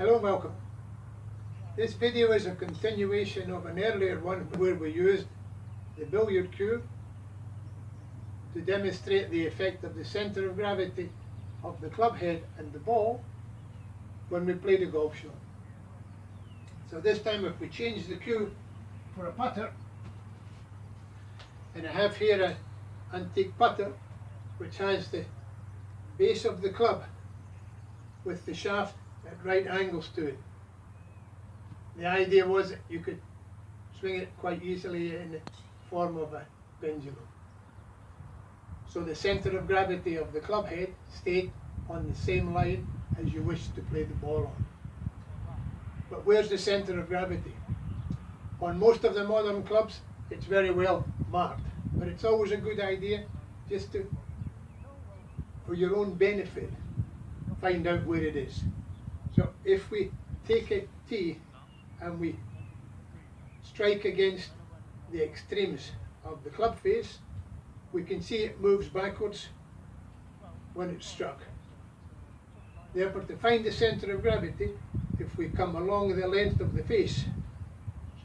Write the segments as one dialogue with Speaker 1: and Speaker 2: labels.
Speaker 1: Hello and welcome. This video is a continuation of an earlier one where we used the billiard cue to demonstrate the effect of the centre of gravity of the club head and the ball when we played a golf shot. So this time if we change the cue for a putter, and I have here an antique putter which has the base of the club with the shaft at right angles to it. The idea was that you could swing it quite easily in the form of a pendulum. So the centre of gravity of the club head stayed on the same line as you wish to play the ball on. But where's the centre of gravity? On most of the modern clubs it's very well marked, but it's always a good idea just to, for your own benefit, find out where it is. So if we take a tee and we strike against the extremes of the club face, we can see it moves backwards when it's struck. Therefore, to find the centre of gravity, if we come along the length of the face,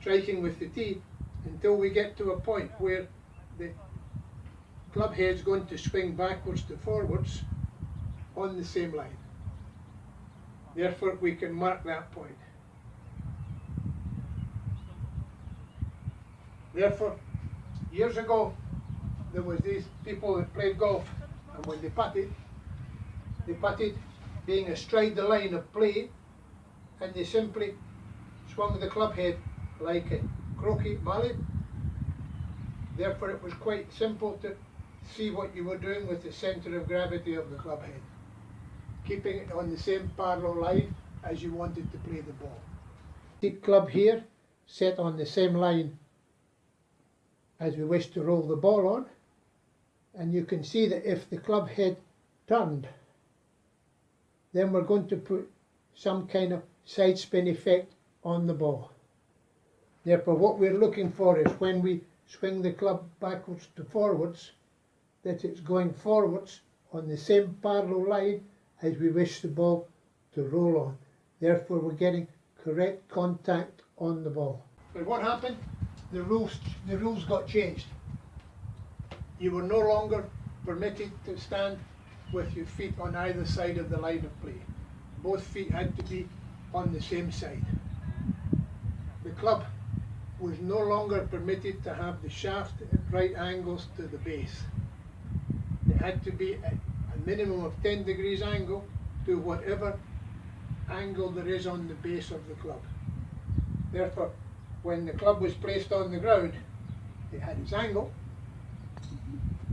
Speaker 1: striking with the tee, until we get to a point where the club head's going to swing backwards to forwards on the same line. Therefore, we can mark that point. Therefore, years ago, there was these people that played golf, and when they putted being astride the line of play, and they simply swung the club head like a croquet mallet. Therefore, it was quite simple to see what you were doing with the centre of gravity of the club head, keeping it on the same parallel line as you wanted to play the ball. The club here set on the same line as we wish to roll the ball on, and you can see that if the club head turned, then we're going to put some kind of side spin effect on the ball. Therefore, what we're looking for is when we swing the club backwards to forwards, that it's going forwards on the same parallel line as we wish the ball to roll on. Therefore, we're getting correct contact on the ball. But what happened? The rules got changed. You were no longer permitted to stand with your feet on either side of the line of play. Both feet had to be on the same side. The club was no longer permitted to have the shaft at right angles to the base. It had to be at a minimum of 10 degrees angle to whatever angle there is on the base of the club. Therefore, when the club was placed on the ground, it had its angle,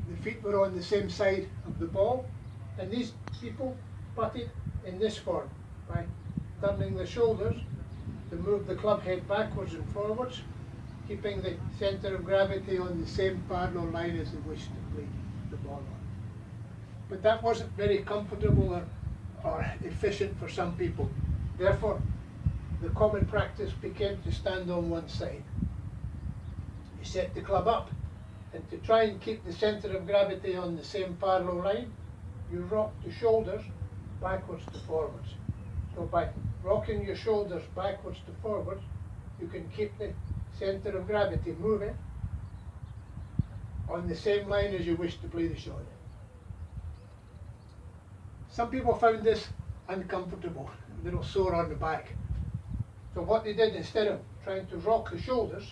Speaker 1: the feet were on the same side of the ball, and these people putted in this form by turning the shoulders to move the club head backwards and forwards, keeping the centre of gravity on the same parallel line as they wished to play the ball on. But that wasn't very comfortable or efficient for some people. Therefore, the common practice became to stand on one side. You set the club up, and to try and keep the centre of gravity on the same parallel line, you rock the shoulders backwards to forwards. So by rocking your shoulders backwards to forwards, you can keep the centre of gravity moving on the same line as you wish to play the shot. Some people found this uncomfortable, a little sore on the back. So what they did, instead of trying to rock the shoulders,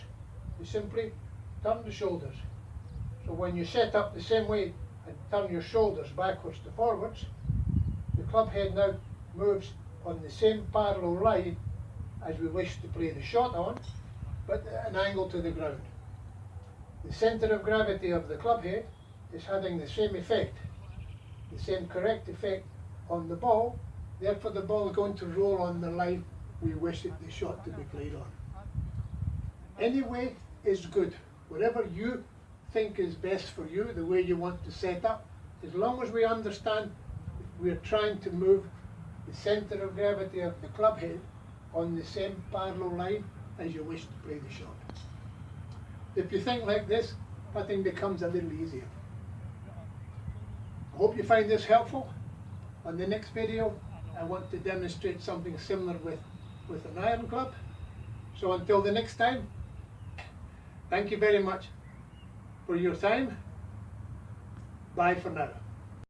Speaker 1: they simply turned the shoulders. So when you set up the same way and turn your shoulders backwards to forwards, the club head now moves on the same parallel line as we wish to play the shot on, but at an angle to the ground. The centre of gravity of the club head is having the same effect, the same correct effect on the ball. Therefore, the ball is going to roll on the line we wish the shot to be played on. Any way is good. Whatever you think is best for you, the way you want to set up, as long as we understand we're trying to move the centre of gravity of the club head on the same parallel line as you wish to play the shot. If you think like this, putting becomes a little easier. I hope you find this helpful. On the next video, I want to demonstrate something similar with an iron club. So until the next time, thank you very much for your time. Bye for now.